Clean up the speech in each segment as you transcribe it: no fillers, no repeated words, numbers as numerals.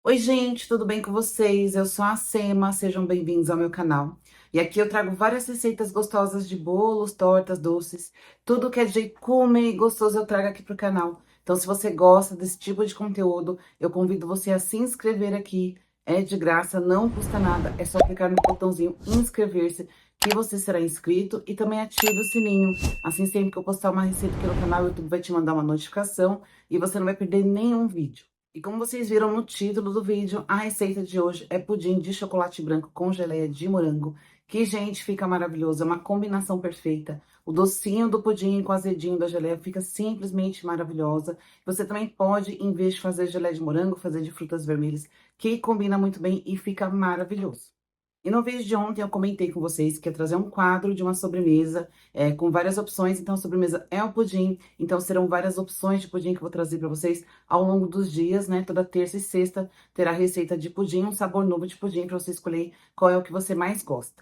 Oi, gente, tudo bem com vocês? Eu sou a Sema, sejam bem-vindos ao meu canal. E aqui eu trago várias receitas gostosas de bolos, tortas, doces, tudo que é de comer e gostoso eu trago aqui pro canal. Então, se você gosta desse tipo de conteúdo, eu convido você a se inscrever aqui. É de graça, não custa nada, é só clicar no botãozinho inscrever-se que você será inscrito e também ative o sininho. Assim, sempre que eu postar uma receita aqui no canal, o YouTube vai te mandar uma notificação e você não vai perder nenhum vídeo. E como vocês viram no título do vídeo, a receita de hoje é pudim de chocolate branco com geleia de morango, que, gente, fica maravilhoso, é uma combinação perfeita. O docinho do pudim com o azedinho da geleia fica simplesmente maravilhosa. Você também pode, em vez de fazer geleia de morango, fazer de frutas vermelhas, que combina muito bem e fica maravilhoso. E no vídeo de ontem eu comentei com vocês que ia trazer um quadro de uma sobremesa com várias opções. Então, a sobremesa é o pudim. Então, serão várias opções de pudim que eu vou trazer para vocês ao longo dos dias, né? Toda terça e sexta terá receita de pudim, um sabor novo de pudim para você escolher qual é o que você mais gosta.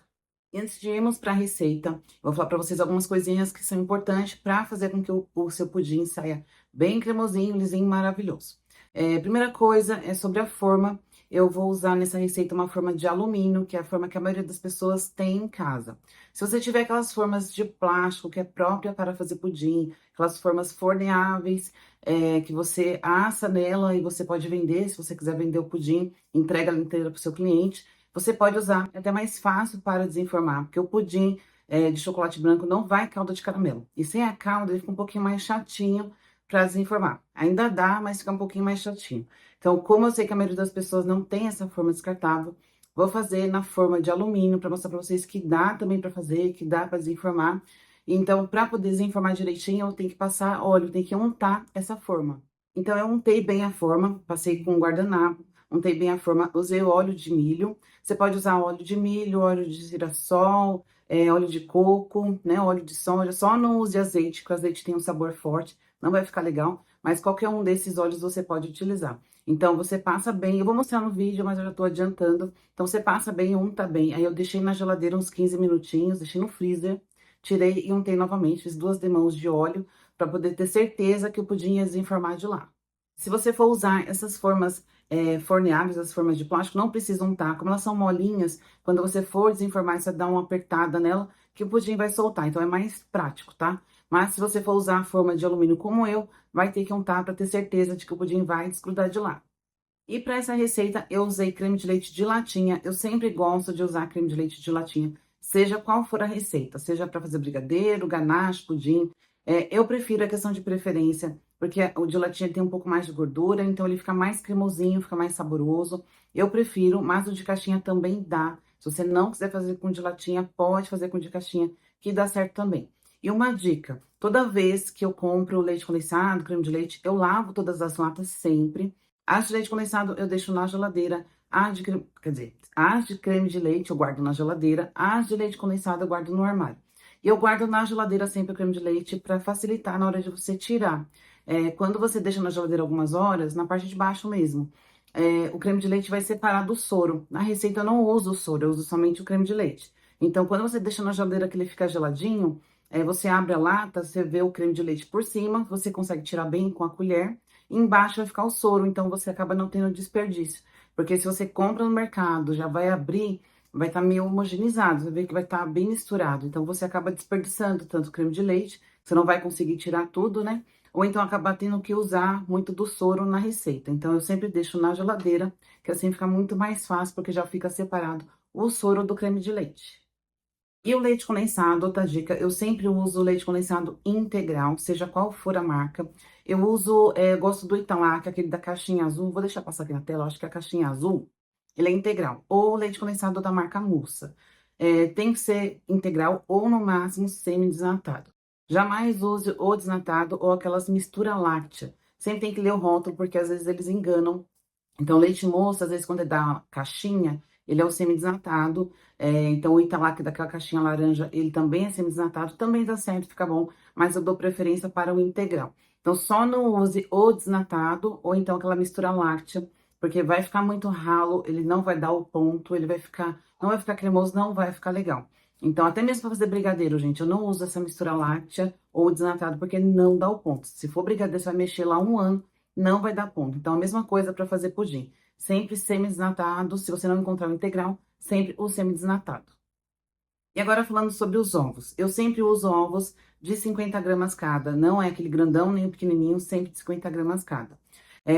E antes de irmos para a receita, eu vou falar para vocês algumas coisinhas que são importantes para fazer com que o seu pudim saia bem cremosinho, lisinho, maravilhoso. Primeira coisa é sobre a forma. Eu vou usar nessa receita uma forma de alumínio, que é a forma que a maioria das pessoas tem em casa. Se você tiver aquelas formas de plástico que é própria para fazer pudim, aquelas formas forneáveis, que você assa nela e você pode vender, se você quiser vender o pudim, entrega ela inteira para o seu cliente. Você pode usar, é até mais fácil para desenformar, porque o pudim de chocolate branco não vai calda de caramelo. E sem a calda, ele fica um pouquinho mais chatinho para desenformar. Ainda dá, mas fica um pouquinho mais chatinho. Então, como eu sei que a maioria das pessoas não tem essa forma descartável, vou fazer na forma de alumínio para mostrar para vocês que dá também para fazer, que dá para desenformar. Então, para poder desenformar direitinho, eu tenho que passar óleo, tem que untar essa forma. Então, eu untei bem a forma, passei com um guardanapo, untei bem a forma, usei óleo de milho. Você pode usar óleo de milho, óleo de girassol, óleo de coco, né, óleo de soja. Só não use azeite, porque o azeite tem um sabor forte, não vai ficar legal. Mas qualquer um desses óleos você pode utilizar. Então, você passa bem, eu vou mostrar no vídeo, mas eu já tô adiantando. Então, você passa bem, unta bem. Aí, eu deixei na geladeira uns 15 minutinhos, deixei no freezer, tirei e untei novamente. Fiz 2 demãos de óleo para poder ter certeza que o pudim ia desenformar de lá. Se você for usar essas formas forneáveis, as formas de plástico, não precisa untar. Como elas são molinhas, quando você for desenformar, você dá uma apertada nela, que o pudim vai soltar. Então, é mais prático, tá? Mas se você for usar a forma de alumínio como eu, vai ter que untar para ter certeza de que o pudim vai desgrudar de lá. E para essa receita, eu usei creme de leite de latinha. Eu sempre gosto de usar creme de leite de latinha, seja qual for a receita, seja para fazer brigadeiro, ganache, pudim. Eu prefiro a questão de preferência, porque o de latinha tem um pouco mais de gordura, então ele fica mais cremosinho, fica mais saboroso. Eu prefiro, mas o de caixinha também dá. Se você não quiser fazer com de latinha, pode fazer com de caixinha, que dá certo também. E uma dica, toda vez que eu compro leite condensado, creme de leite, eu lavo todas as latas sempre. As de leite condensado eu deixo na geladeira. As de creme, quer dizer, as de creme de leite eu guardo na geladeira. As de leite condensado eu guardo no armário. E eu guardo na geladeira sempre o creme de leite para facilitar na hora de você tirar. Quando você deixa na geladeira algumas horas, na parte de baixo mesmo, o creme de leite vai separar do soro. Na receita eu não uso o soro, eu uso somente o creme de leite. Então, quando você deixa na geladeira que ele fica geladinho, você abre a lata, você vê o creme de leite por cima, você consegue tirar bem com a colher. E embaixo vai ficar o soro, então você acaba não tendo desperdício. Porque se você compra no mercado, já vai abrir, vai estar meio homogeneizado, você vê que vai estar bem misturado. Então você acaba desperdiçando tanto creme de leite, você não vai conseguir tirar tudo, né? Ou então acaba tendo que usar muito do soro na receita. Então eu sempre deixo na geladeira, que assim fica muito mais fácil, porque já fica separado o soro do creme de leite. E o leite condensado, outra dica, eu sempre uso leite condensado integral, seja qual for a marca. Eu uso, gosto do Italac, aquele da caixinha azul. Vou deixar passar aqui na tela, eu acho que a caixinha azul, ele é integral. Ou leite condensado da marca Mussa. Tem que ser integral ou, no máximo, semi-desnatado. Jamais use o desnatado ou aquelas mistura láctea. Sempre tem que ler o rótulo, porque às vezes eles enganam. Então, leite moço, às vezes, quando é da caixinha, ele é o semi-desnatado. Então, o Italac daquela caixinha laranja, ele também é semi-desnatado. Também dá certo, fica bom. Mas eu dou preferência para o integral. Então, só não use o desnatado ou então aquela mistura láctea, porque vai ficar muito ralo, ele não vai dar o ponto, ele vai ficar, não vai ficar cremoso, não vai ficar legal. Então, até mesmo para fazer brigadeiro, gente, eu não uso essa mistura láctea ou desnatado, porque não dá o ponto. Se for brigadeiro, você vai mexer lá um ano, não vai dar ponto. Então, a mesma coisa para fazer pudim. Sempre semi-desnatado, se você não encontrar o integral, sempre o semi-desnatado. E agora falando sobre os ovos. Eu sempre uso ovos de 50 gramas cada. Não é aquele grandão nem o pequenininho, sempre de 50 gramas cada.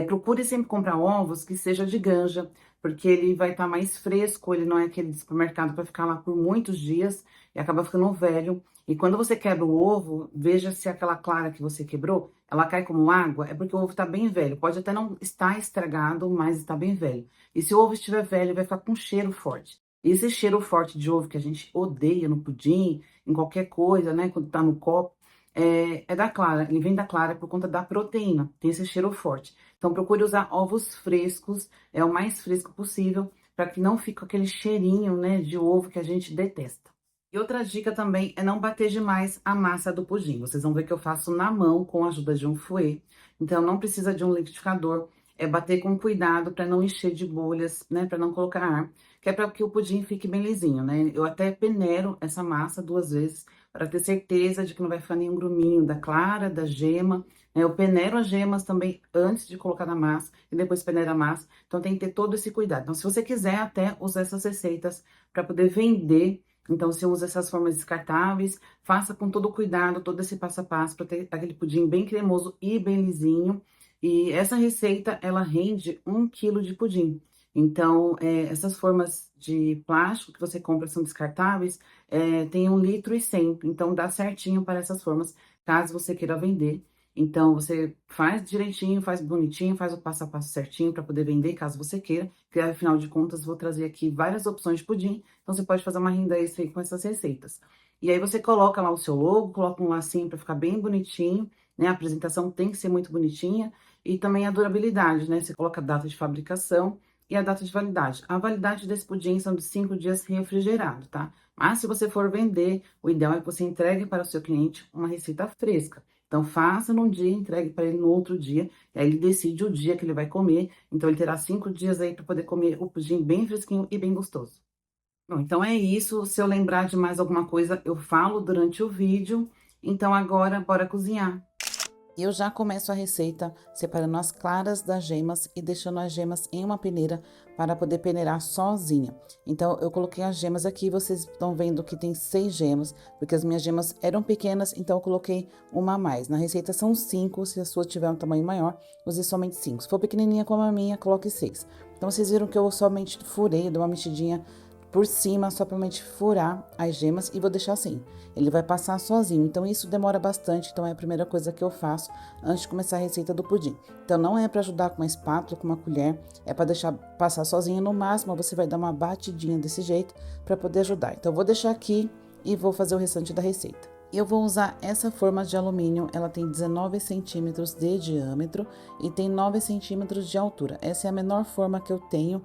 Procure sempre comprar ovos que seja de granja, porque ele vai estar mais fresco, ele não é aquele de supermercado para ficar lá por muitos dias e acaba ficando velho. E quando você quebra o ovo, veja se aquela clara que você quebrou, ela cai como água, é porque o ovo está bem velho. Pode até não estar estragado, mas está bem velho. E se o ovo estiver velho, vai ficar com um cheiro forte. E esse cheiro forte de ovo que a gente odeia no pudim, em qualquer coisa, né? Quando tá no copo, é da clara. Ele vem da clara por conta da proteína. Tem esse cheiro forte. Então, procure usar ovos frescos, é o mais fresco possível, para que não fique aquele cheirinho, né, de ovo que a gente detesta. E outra dica também é não bater demais a massa do pudim. Vocês vão ver que eu faço na mão com a ajuda de um fouet. Então, não precisa de um liquidificador. É bater com cuidado para não encher de bolhas, né? Para não colocar ar, que é para que o pudim fique bem lisinho, né? Eu até peneiro essa massa 2 vezes para ter certeza de que não vai ficar nenhum gruminho da clara, da gema, né? Eu peneiro as gemas também antes de colocar na massa e depois peneiro a massa. Então tem que ter todo esse cuidado. Então, se você quiser até usar essas receitas para poder vender, então você usa essas formas descartáveis, faça com todo cuidado, todo esse passo a passo para ter aquele pudim bem cremoso e bem lisinho. E essa receita, ela rende 1 quilo de pudim. Então, essas formas de plástico que você compra são descartáveis, tem 1,1 litro. Então, dá certinho para essas formas, caso você queira vender. Então, você faz direitinho, faz bonitinho, faz o passo a passo certinho para poder vender, caso você queira. Porque, afinal de contas, vou trazer aqui várias opções de pudim. Então, você pode fazer uma renda extra aí com essas receitas. E aí, você coloca lá o seu logo, coloca um lacinho para ficar bem bonitinho, né? A apresentação tem que ser muito bonitinha. E também a durabilidade, né? Você coloca a data de fabricação e a data de validade. A validade desse pudim são de 5 dias refrigerado, tá? Mas se você for vender, o ideal é que você entregue para o seu cliente uma receita fresca. Então, faça num dia, entregue para ele no outro dia, e aí ele decide o dia que ele vai comer. Então, ele terá 5 dias aí para poder comer o pudim bem fresquinho e bem gostoso. Bom, então é isso. Se eu lembrar de mais alguma coisa, eu falo durante o vídeo. Então, agora, bora cozinhar. E eu já começo a receita separando as claras das gemas e deixando as gemas em uma peneira para poder peneirar sozinha. Então, eu coloquei as gemas aqui, vocês estão vendo que tem 6 gemas, porque as minhas gemas eram pequenas, então eu coloquei uma a mais. Na receita são 5, se a sua tiver um tamanho maior, use somente 5. Se for pequenininha como a minha, coloque 6. Então, vocês viram que eu somente furei, dou uma mexidinha por cima, só pra gente furar as gemas e vou deixar assim. Ele vai passar sozinho, então isso demora bastante, então é a primeira coisa que eu faço antes de começar a receita do pudim. Então não é para ajudar com uma espátula, com uma colher, é para deixar passar sozinho. No máximo você vai dar uma batidinha desse jeito para poder ajudar. Então eu vou deixar aqui e vou fazer o restante da receita. Eu vou usar essa forma de alumínio, ela tem 19 centímetros de diâmetro e tem 9 centímetros de altura. Essa é a menor forma que eu tenho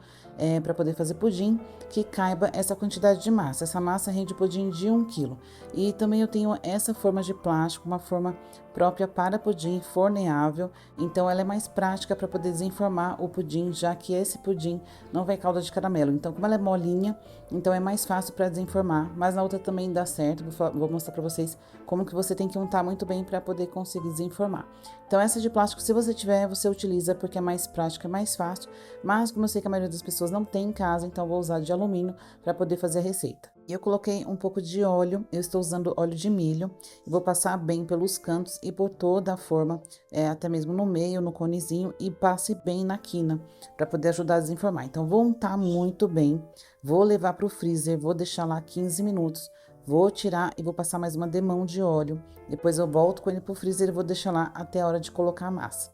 para poder fazer pudim, que caiba essa quantidade de massa. Essa massa rende pudim de 1 quilo. E também eu tenho essa forma de plástico, uma forma própria para pudim forneável, então ela é mais prática para poder desenformar o pudim, já que esse pudim não vai calda de caramelo. Então, como ela é molinha, então é mais fácil para desenformar, mas na outra também dá certo. Vou mostrar para vocês como que você tem que untar muito bem para poder conseguir desenformar. Então, essa de plástico, se você tiver, você utiliza porque é mais prática, é mais fácil, mas como eu sei que a maioria das pessoas não tem em casa, então eu vou usar de alumínio para poder fazer a receita. E eu coloquei um pouco de óleo, eu estou usando óleo de milho, vou passar bem pelos cantos e por toda a forma, até mesmo no meio, no conezinho, e passe bem na quina, para poder ajudar a desenformar. Então, vou untar muito bem, vou levar para o freezer, vou deixar lá 15 minutos, vou tirar e vou passar mais uma demão de óleo, depois eu volto com ele para o freezer e vou deixar lá até a hora de colocar a massa.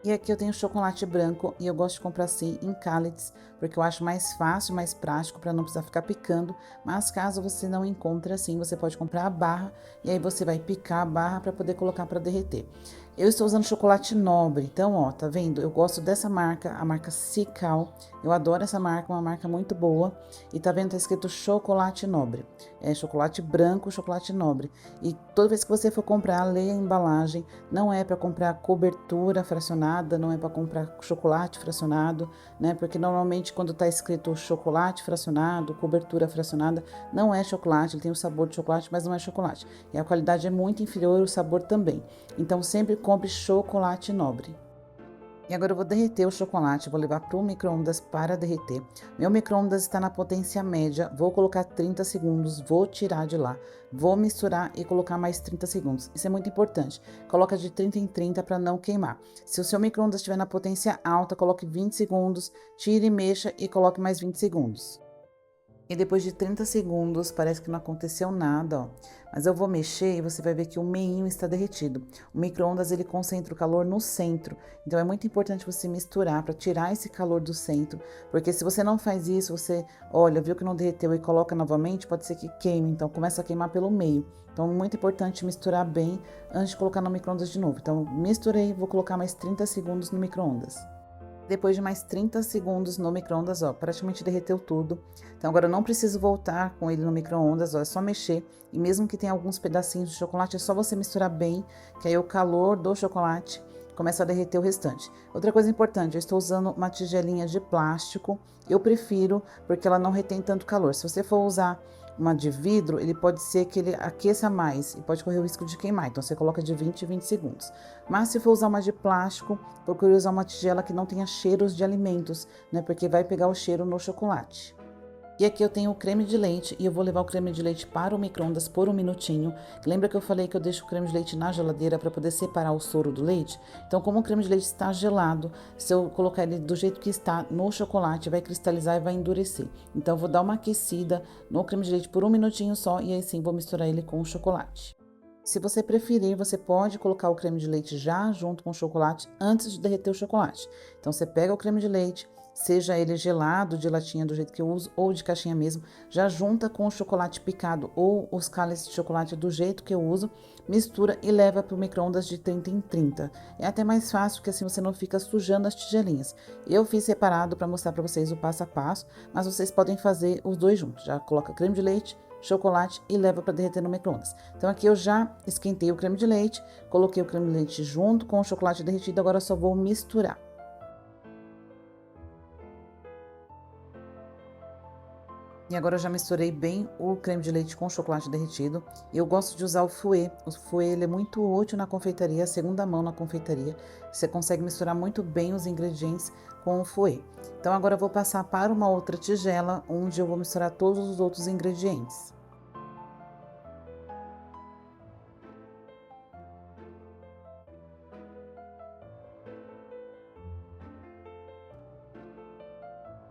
E aqui eu tenho chocolate branco e eu gosto de comprar assim em cálices, porque eu acho mais fácil, mais prático para não precisar ficar picando. Mas caso você não encontre assim, você pode comprar a barra e aí você vai picar a barra para poder colocar para derreter. Eu estou usando chocolate nobre, então ó, tá vendo? Eu gosto dessa marca, a marca Cical. Eu adoro essa marca, uma marca muito boa. E tá vendo? Tá escrito chocolate nobre. É chocolate branco, chocolate nobre. E toda vez que você for comprar, leia a embalagem. Não é para comprar cobertura fracionada, não é para comprar chocolate fracionado, né? Porque normalmente quando tá escrito chocolate fracionado, cobertura fracionada, não é chocolate, ele tem o sabor de chocolate, mas não é chocolate. E a qualidade é muito inferior, o sabor também. Então sempre compre chocolate nobre. E agora eu vou derreter o chocolate, vou levar para o micro-ondas para derreter. Meu micro-ondas está na potência média, vou colocar 30 segundos, vou tirar de lá, vou misturar e colocar mais 30 segundos. Isso é muito importante, coloca de 30 em 30 para não queimar. Se o seu micro-ondas estiver na potência alta, coloque 20 segundos, tire e mexa e coloque mais 20 segundos. E depois de 30 segundos, parece que não aconteceu nada, ó. Mas eu vou mexer e você vai ver que o meinho está derretido. O micro-ondas, ele concentra o calor no centro. Então, é muito importante você misturar para tirar esse calor do centro. Porque se você não faz isso, você olha, viu que não derreteu e coloca novamente, pode ser que queime. Então, começa a queimar pelo meio. Então, é muito importante misturar bem antes de colocar no micro-ondas de novo. Então, misturei, vou colocar mais 30 segundos no micro-ondas. Depois de mais 30 segundos no micro-ondas, ó, praticamente derreteu tudo. Então agora eu não preciso voltar com ele no micro-ondas, ó, é só mexer. E mesmo que tenha alguns pedacinhos de chocolate, é só você misturar bem, que aí o calor do chocolate começa a derreter o restante. Outra coisa importante, eu estou usando uma tigelinha de plástico. Eu prefiro porque ela não retém tanto calor. Se você for usar uma de vidro, ele pode ser que ele aqueça mais e pode correr o risco de queimar. Então, você coloca de 20 em 20 segundos. Mas se for usar uma de plástico, procure usar uma tigela que não tenha cheiros de alimentos, né? Porque vai pegar o cheiro no chocolate. E aqui eu tenho o creme de leite e eu vou levar o creme de leite para o micro-ondas por um minutinho. Lembra que eu falei que eu deixo o creme de leite na geladeira para poder separar o soro do leite? Então, como o creme de leite está gelado, se eu colocar ele do jeito que está no chocolate, vai cristalizar e vai endurecer. Então, eu vou dar uma aquecida no creme de leite por um minutinho só e aí sim vou misturar ele com o chocolate. Se você preferir, você pode colocar o creme de leite já junto com o chocolate antes de derreter o chocolate. Então, você pega o creme de leite, seja ele gelado, de latinha do jeito que eu uso, ou de caixinha mesmo, já junta com o chocolate picado ou os cálices de chocolate do jeito que eu uso, mistura e leva para o micro-ondas de 30 em 30. É até mais fácil, porque assim você não fica sujando as tigelinhas. Eu fiz separado para mostrar para vocês o passo a passo, mas vocês podem fazer os dois juntos. Já coloca creme de leite, chocolate e leva para derreter no micro-ondas. Então aqui eu já esquentei o creme de leite, coloquei o creme de leite junto com o chocolate derretido, agora eu só vou misturar. E agora eu já misturei bem o creme de leite com o chocolate derretido. Eu gosto de usar o fouet. O fouet ele é muito útil na confeitaria, segunda mão na confeitaria. Você consegue misturar muito bem os ingredientes com o fouet. Então agora eu vou passar para uma outra tigela, onde eu vou misturar todos os outros ingredientes.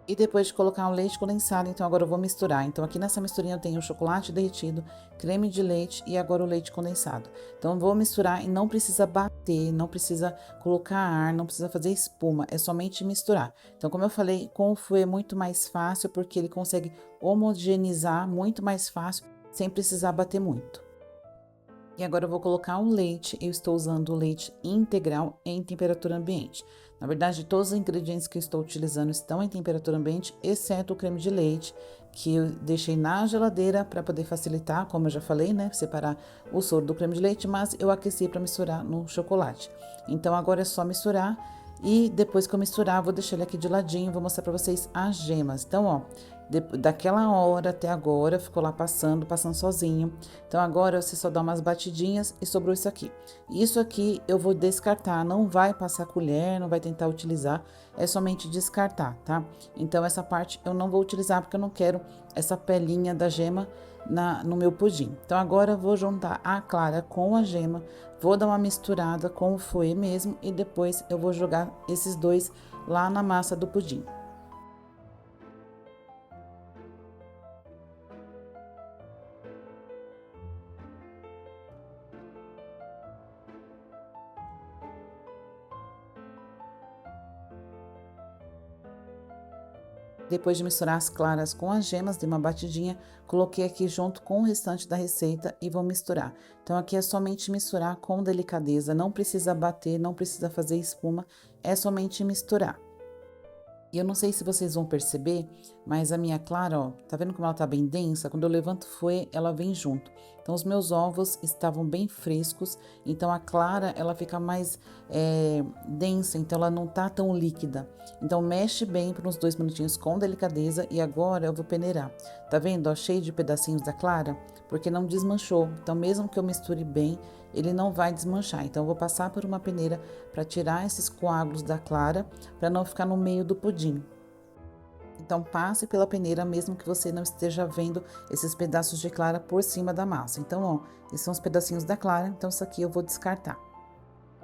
E depois de colocar o leite condensado, então agora eu vou misturar. Então aqui nessa misturinha eu tenho o chocolate derretido, creme de leite e agora o leite condensado. Então eu vou misturar e não precisa bater, não precisa colocar ar, não precisa fazer espuma, é somente misturar. Então como eu falei, com o fouet é muito mais fácil porque ele consegue homogeneizar muito mais fácil, sem precisar bater muito. E agora eu vou colocar o leite. Eu estou usando o leite integral em temperatura ambiente. Na verdade, todos os ingredientes que eu estou utilizando estão em temperatura ambiente, exceto o creme de leite, que eu deixei na geladeira para poder facilitar, como eu já falei, né? Separar o soro do creme de leite, mas eu aqueci para misturar no chocolate. Então agora é só misturar. E depois que eu misturar, vou deixar ele aqui de ladinho, vou mostrar para vocês as gemas. Então, ó, daquela hora até agora, ficou lá passando sozinho. Então, agora você só dá umas batidinhas e sobrou isso aqui. Isso aqui eu vou descartar, não vai passar colher, não vai tentar utilizar, é somente descartar, tá? Então, essa parte eu não vou utilizar porque eu não quero essa pelinha da gema no meu pudim. Então, agora eu vou juntar a clara com a gema, vou dar uma misturada com o fouet mesmo e depois eu vou jogar esses dois lá na massa do pudim. Depois de misturar as claras com as gemas, dei uma batidinha, coloquei aqui junto com o restante da receita e vou misturar. Então, aqui é somente misturar com delicadeza, não precisa bater, não precisa fazer espuma, é somente misturar. E eu não sei se vocês vão perceber, mas a minha clara, ó, tá vendo como ela tá bem densa? Quando eu levanto o fouet, ela vem junto. Então, os meus ovos estavam bem frescos, então a clara, ela fica mais densa, então ela não tá tão líquida. Então, mexe bem por uns 2 minutinhos com delicadeza e agora eu vou peneirar. Tá vendo, ó, cheio de pedacinhos da clara? Porque não desmanchou. Então, mesmo que eu misture bem, ele não vai desmanchar. Então, eu vou passar por uma peneira para tirar esses coágulos da clara, para não ficar no meio do pudim. Então, passe pela peneira, mesmo que você não esteja vendo esses pedaços de clara por cima da massa. Então, ó, esses são os pedacinhos da clara, então isso aqui eu vou descartar.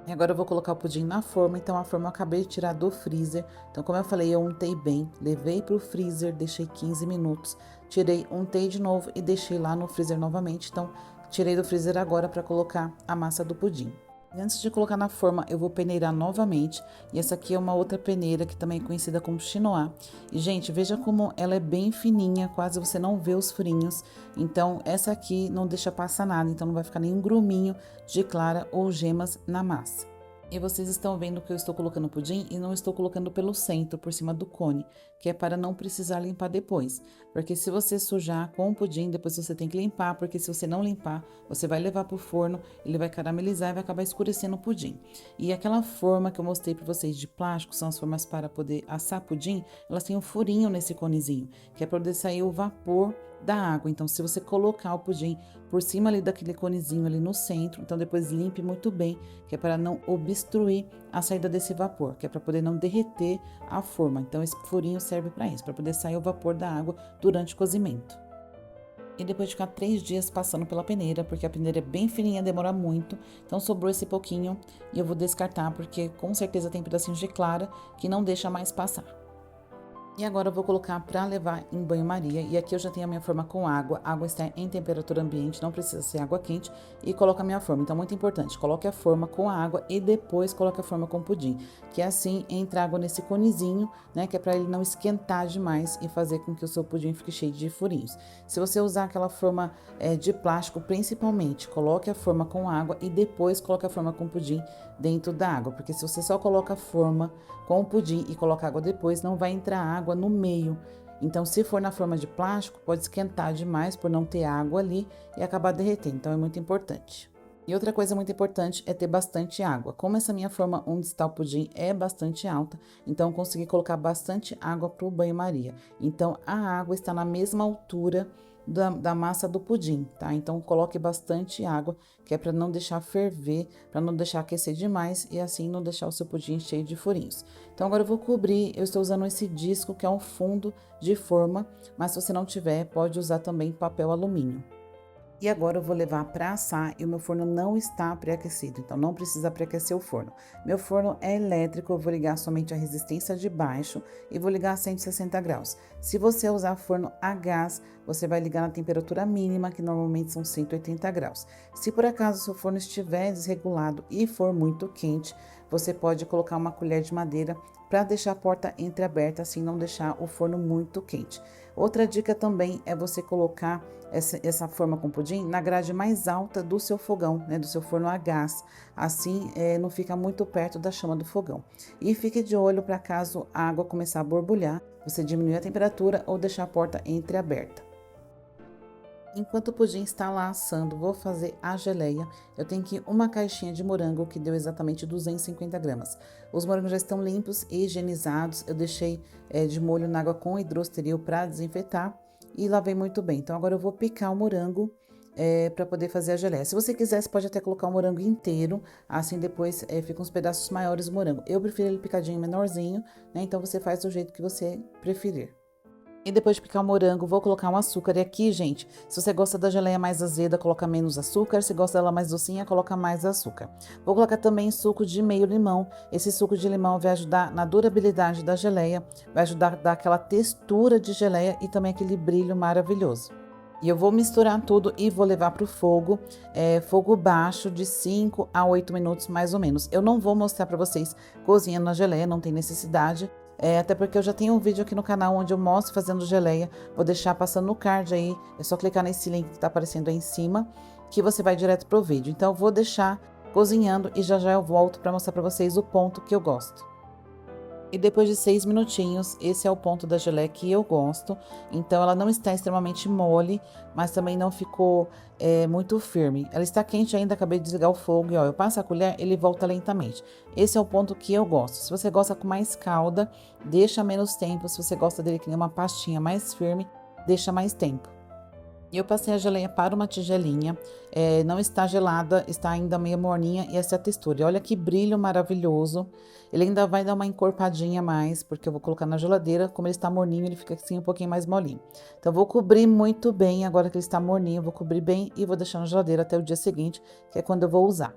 E agora eu vou colocar o pudim na forma, então a forma eu acabei de tirar do freezer. Então, como eu falei, eu untei bem, levei pro freezer, deixei 15 minutos, tirei, untei de novo e deixei lá no freezer novamente. Então, tirei do freezer agora para colocar a massa do pudim. E antes de colocar na forma, eu vou peneirar novamente. E essa aqui é uma outra peneira que também é conhecida como chinois. E, gente, veja como ela é bem fininha, quase você não vê os furinhos. Então, essa aqui não deixa passar nada, então não vai ficar nenhum gruminho de clara ou gemas na massa. E vocês estão vendo que eu estou colocando pudim e não estou colocando pelo centro, por cima do cone, que é para não precisar limpar depois. Porque se você sujar com o pudim, depois você tem que limpar, porque se você não limpar, você vai levar para o forno, ele vai caramelizar e vai acabar escurecendo o pudim. E aquela forma que eu mostrei para vocês de plástico, são as formas para poder assar pudim, elas têm um furinho nesse conezinho, que é para poder sair o vapor da água. Então, se você colocar o pudim por cima ali daquele conezinho ali no centro, então depois limpe muito bem, que é para não obstruir a saída desse vapor, que é para poder não derreter a forma. Então, esse furinho serve para isso, para poder sair o vapor da água durante o cozimento. E depois de ficar 3 dias passando pela peneira, porque a peneira é bem fininha, demora muito, então sobrou esse pouquinho e eu vou descartar, porque com certeza tem pedacinhos de clara que não deixa mais passar. E agora eu vou colocar para levar em banho-maria. E aqui eu já tenho a minha forma com água. A água está em temperatura ambiente, não precisa ser água quente. E coloco a minha forma. Então, muito importante, coloque a forma com a água e depois coloque a forma com pudim. Que assim entra água nesse conezinho, né? Que é para ele não esquentar demais e fazer com que o seu pudim fique cheio de furinhos. Se você usar aquela forma de plástico, principalmente, coloque a forma com água e depois coloque a forma com pudim dentro da água. Porque se você só coloca a forma com o pudim e coloca água depois, não vai entrar água no meio. Então, se for na forma de plástico, pode esquentar demais por não ter água ali e acabar derretendo. Então, é muito importante. E outra coisa muito importante é ter bastante água. Como essa minha forma onde está o pudim é bastante alta, então eu consegui colocar bastante água para o banho-maria. Então, a água está na mesma altura da massa do pudim, tá? Então, coloque bastante água, que é para não deixar ferver, para não deixar aquecer demais e assim não deixar o seu pudim cheio de furinhos. Então, agora eu vou cobrir, eu estou usando esse disco, que é um fundo de forma, mas se você não tiver, pode usar também papel alumínio. E agora eu vou levar para assar e o meu forno não está pré-aquecido, então não precisa pré-aquecer o forno. Meu forno é elétrico, eu vou ligar somente a resistência de baixo e vou ligar a 160 graus. Se você usar forno a gás, você vai ligar na temperatura mínima, que normalmente são 180 graus. Se por acaso o seu forno estiver desregulado e for muito quente, você pode colocar uma colher de madeira para deixar a porta entreaberta, assim não deixar o forno muito quente. Outra dica também é você colocar essa forma com pudim na grade mais alta do seu fogão, né, do seu forno a gás. Assim, não fica muito perto da chama do fogão. E fique de olho para caso a água começar a borbulhar, você diminuir a temperatura ou deixar a porta entreaberta. Enquanto o pudim está lá assando, vou fazer a geleia. Eu tenho aqui uma caixinha de morango que deu exatamente 250 gramas. Os morangos já estão limpos e higienizados. Eu deixei de molho na água com hidrosteril para desinfetar e lavei muito bem. Então agora eu vou picar o morango para poder fazer a geleia. Se você quiser, você pode até colocar o morango inteiro, assim depois ficam uns pedaços maiores do morango. Eu prefiro ele picadinho menorzinho, né? Então você faz do jeito que você preferir. E depois de picar o morango, vou colocar um açúcar. E aqui, gente, se você gosta da geleia mais azeda, coloca menos açúcar. Se gosta dela mais docinha, coloca mais açúcar. Vou colocar também suco de meio limão. Esse suco de limão vai ajudar na durabilidade da geleia, vai ajudar a dar aquela textura de geleia e também aquele brilho maravilhoso. E eu vou misturar tudo e vou levar para o fogo, fogo baixo de 5 a 8 minutos mais ou menos. Eu não vou mostrar para vocês cozinhando a geleia, não tem necessidade. Até porque eu já tenho um vídeo aqui no canal onde eu mostro fazendo geleia. Vou deixar passando no card aí. É só clicar nesse link que tá aparecendo aí em cima, que você vai direto pro vídeo. Então, eu vou deixar cozinhando e já já eu volto para mostrar para vocês o ponto que eu gosto. E depois de 6 minutinhos, esse é o ponto da geleia que eu gosto. Então, ela não está extremamente mole, mas também não ficou muito firme. Ela está quente ainda, acabei de desligar o fogo e ó, eu passo a colher, ele volta lentamente. Esse é o ponto que eu gosto. Se você gosta com mais calda, deixa menos tempo. Se você gosta dele que nem uma pastinha mais firme, deixa mais tempo. E eu passei a geleia para uma tigelinha, não está gelada, está ainda meio morninha e essa é a textura. E olha que brilho maravilhoso. Ele ainda vai dar uma encorpadinha a mais, porque eu vou colocar na geladeira. Como ele está morninho, ele fica assim um pouquinho mais molinho. Então, eu vou cobrir muito bem, agora que ele está morninho, eu vou cobrir bem e vou deixar na geladeira até o dia seguinte, que é quando eu vou usar.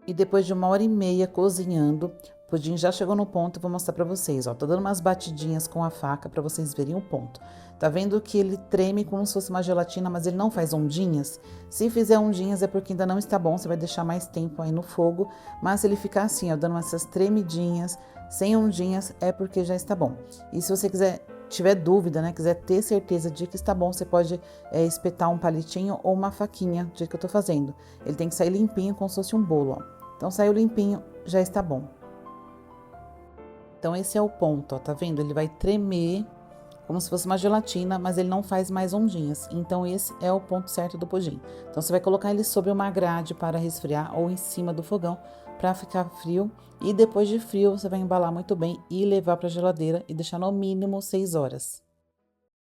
E depois de 1h30 cozinhando, o pudim já chegou no ponto, eu vou mostrar pra vocês, ó. Tô dando umas batidinhas com a faca pra vocês verem o ponto. Tá vendo que ele treme como se fosse uma gelatina, mas ele não faz ondinhas? Se fizer ondinhas é porque ainda não está bom, você vai deixar mais tempo aí no fogo. Mas se ele ficar assim, ó, dando essas tremidinhas, sem ondinhas, é porque já está bom. E se você tiver dúvida, né, quiser ter certeza de que está bom, você pode espetar um palitinho ou uma faquinha, do jeito que eu tô fazendo. Ele tem que sair limpinho, como se fosse um bolo, ó. Então, saiu limpinho, já está bom. Então, esse é o ponto, ó, tá vendo? Ele vai tremer como se fosse uma gelatina, mas ele não faz mais ondinhas. Então, esse é o ponto certo do pudim. Então, você vai colocar ele sobre uma grade para resfriar ou em cima do fogão para ficar frio. E depois de frio, você vai embalar muito bem e levar para a geladeira e deixar no mínimo 6 horas.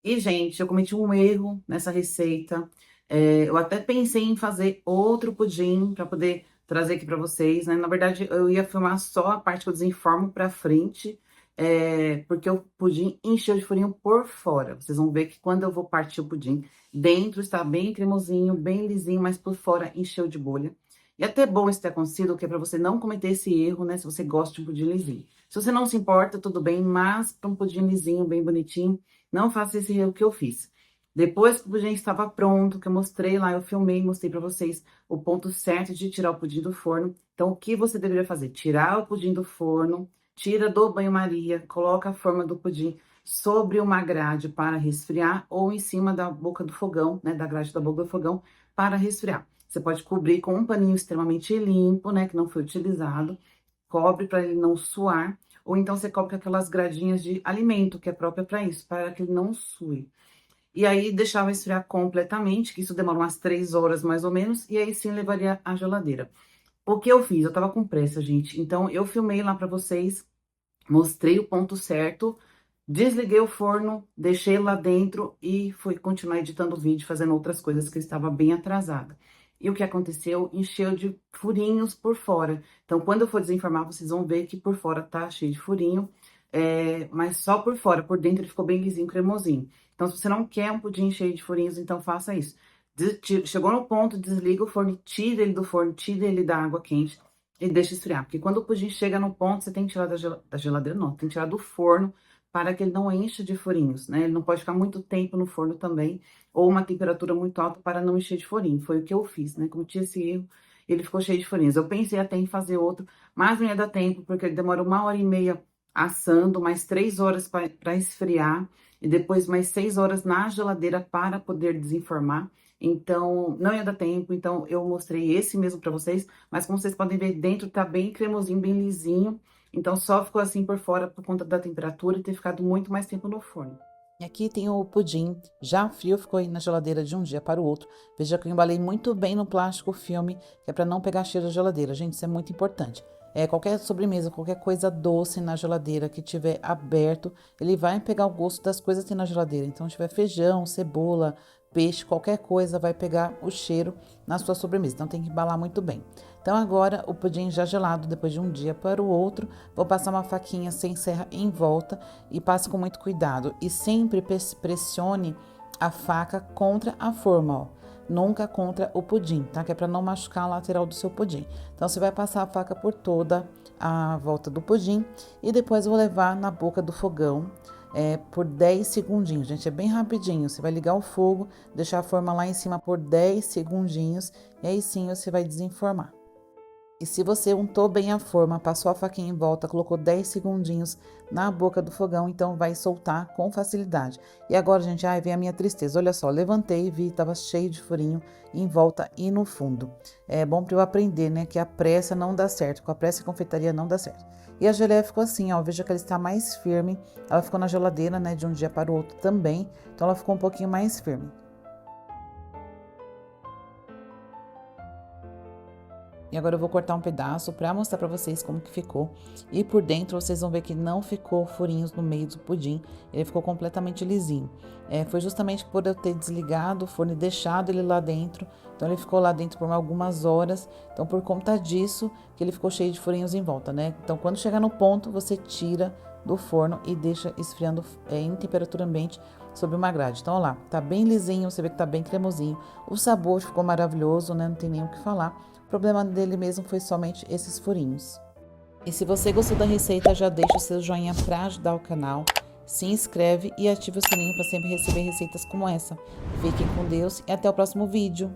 E, gente, eu cometi um erro nessa receita. Eu até pensei em fazer outro pudim para poder trazer aqui para vocês, né? Na verdade, eu ia filmar só a parte que eu desenformo para frente, porque o pudim encheu de furinho por fora. Vocês vão ver que quando eu vou partir o pudim, dentro está bem cremosinho, bem lisinho, mas por fora encheu de bolha. E até bom isso ter acontecido, que é para você não cometer esse erro, né? Se você gosta de um pudim lisinho. Se você não se importa, tudo bem, mas para um pudim lisinho, bem bonitinho, não faça esse erro que eu fiz. Depois que o pudim estava pronto, que eu mostrei lá, eu filmei, mostrei para vocês o ponto certo de tirar o pudim do forno. Então, o que você deveria fazer? Tirar o pudim do forno, tira do banho-maria, coloca a forma do pudim sobre uma grade para resfriar ou em cima da boca do fogão, né, da grade da boca do fogão para resfriar. Você pode cobrir com um paninho extremamente limpo, né, que não foi utilizado, cobre para ele não suar, ou então você cobre com aquelas gradinhas de alimento, que é própria para isso, para que ele não sue. E aí deixava esfriar completamente, que isso demora umas 3 horas mais ou menos, e aí sim levaria à geladeira. O que eu fiz? Eu tava com pressa, gente, então eu filmei lá para vocês, mostrei o ponto certo, desliguei o forno, deixei lá dentro e fui continuar editando o vídeo, fazendo outras coisas que eu estava bem atrasada. E o que aconteceu? Encheu de furinhos por fora. Então, quando eu for desenformar, vocês vão ver que por fora tá cheio de furinho, mas só por fora, por dentro ele ficou bem lisinho, cremosinho. Então, se você não quer um pudim cheio de furinhos, então faça isso. Chegou no ponto, desliga o forno, tira ele do forno, tira ele da água quente e deixa esfriar. Porque quando o pudim chega no ponto, você tem que tirar da geladeira, não, tem que tirar do forno para que ele não encha de furinhos, né? Ele não pode ficar muito tempo no forno também, ou uma temperatura muito alta para não encher de furinho. Foi o que eu fiz, né? Como tinha esse erro, ele ficou cheio de furinhos. Eu pensei até em fazer outro, mas não ia dar tempo, porque ele demora 1h30 assando, mais 3 horas para esfriar, e depois mais 6 horas na geladeira para poder desenformar. Então, não ia dar tempo, então eu mostrei esse mesmo para vocês, mas como vocês podem ver, dentro tá bem cremosinho, bem lisinho. Então, só ficou assim por fora por conta da temperatura e ter ficado muito mais tempo no forno. E aqui tem o pudim, já frio, ficou aí na geladeira de um dia para o outro. Veja que eu embalei muito bem no plástico filme, que é para não pegar cheiro da geladeira. Gente, isso é muito importante. Qualquer sobremesa, qualquer coisa doce na geladeira que tiver aberto, ele vai pegar o gosto das coisas que tem na geladeira. Então, se tiver feijão, cebola, peixe, qualquer coisa vai pegar o cheiro na sua sobremesa. Então, tem que embalar muito bem. Então, agora, o pudim já gelado, depois de um dia para o outro, vou passar uma faquinha sem serra em volta e passe com muito cuidado. E sempre pressione a faca contra a forma, ó. Nunca contra o pudim, tá? Que é para não machucar a lateral do seu pudim. Então, você vai passar a faca por toda a volta do pudim e depois vou levar na boca do fogão por 10 segundinhos. Gente, é bem rapidinho. Você vai ligar o fogo, deixar a forma lá em cima por 10 segundinhos e aí sim você vai desenformar. E se você untou bem a forma, passou a faquinha em volta, colocou 10 segundinhos na boca do fogão, então vai soltar com facilidade. E agora, gente, vem a minha tristeza. Olha só, levantei, vi, tava cheio de furinho em volta e no fundo. É bom para eu aprender, né, que a pressa não dá certo, com a pressa e confeitaria não dá certo. E a geleia ficou assim, ó, veja que ela está mais firme. Ela ficou na geladeira, né, de um dia para o outro também. Então ela ficou um pouquinho mais firme. E agora eu vou cortar um pedaço para mostrar para vocês como que ficou. E por dentro vocês vão ver que não ficou furinhos no meio do pudim. Ele ficou completamente lisinho. Foi justamente por eu ter desligado o forno e deixado ele lá dentro. Então ele ficou lá dentro por algumas horas. Então por conta disso que ele ficou cheio de furinhos em volta, né? Então quando chegar no ponto você tira do forno e deixa esfriando em temperatura ambiente sobre uma grade. Então, olha lá, tá bem lisinho, você vê que tá bem cremosinho. O sabor ficou maravilhoso, né? Não tem nem o que falar. O problema dele mesmo foi somente esses furinhos. E se você gostou da receita, já deixa o seu joinha para ajudar o canal. Se inscreve e ativa o sininho para sempre receber receitas como essa. Fiquem com Deus e até o próximo vídeo.